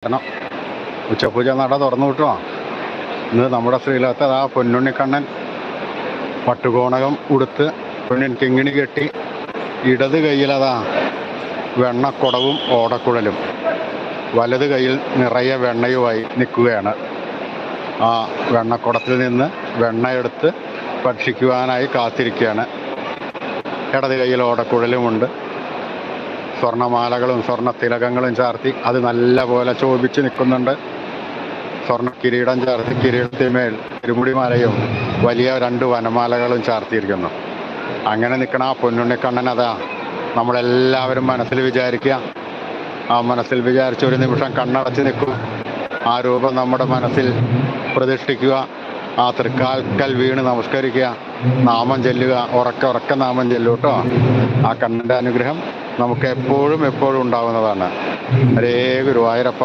കാരണം ഉച്ചപൂജ നട തുറന്നു വിട്ടോ. ഇന്ന് നമ്മുടെ ശ്രീലകത്ത് ആ പൊന്നുണ്ണിക്കണ്ണൻ പട്ടുകോണകം ഉടുത്ത് പൊന്നിൻ കിങ്ങിണി കെട്ടി ഇടത് കയ്യിലതാ വെണ്ണക്കുടവും ഓടക്കുഴലും, വലത് കയ്യിൽ നിറയെ വെണ്ണയുമായി നിൽക്കുകയാണ്. ആ വെണ്ണക്കുടത്തിൽ നിന്ന് വെണ്ണയെടുത്ത് ഭക്ഷിക്കുവാനായി കാത്തിരിക്കുകയാണ്. ഇടത് കയ്യിൽ ഓടക്കുഴലുമുണ്ട്. സ്വർണ്ണമാലകളും സ്വർണ്ണ തിലകങ്ങളും ചാർത്തി അത് നല്ല പോലെ ശോഭിച്ച് നിൽക്കുന്നുണ്ട്. സ്വർണ്ണ കിരീടം ചാർത്തി കിരീടത്തിന്മേൽ തിരുമുടിമാലയും വലിയ 2 വനമാലകളും ചാർത്തിയിരിക്കുന്നു. അങ്ങനെ നിൽക്കണ ആ പൊന്നുണ്ണിക്കണ്ണൻ അതാ നമ്മളെല്ലാവരും മനസ്സിൽ വിചാരിക്കുക. ആ മനസ്സിൽ വിചാരിച്ച ഒരു നിമിഷം കണ്ണടച്ച് നിൽക്കും. ആ രൂപം നമ്മുടെ മനസ്സിൽ പ്രതിഷ്ഠിക്കുക. ആ തൃക്കാൽക്കൽ വീണ് നമസ്കരിക്കുക, നാമം ചെല്ലുക, ഉറക്കെ നാമം ചെല്ലു കേട്ടോ. ആ കണ്ണൻ്റെ അനുഗ്രഹം നമുക്ക് എപ്പോഴും ഉണ്ടാകുന്നതാണ്. ഹരേ ഗുരുവായൂരപ്പ.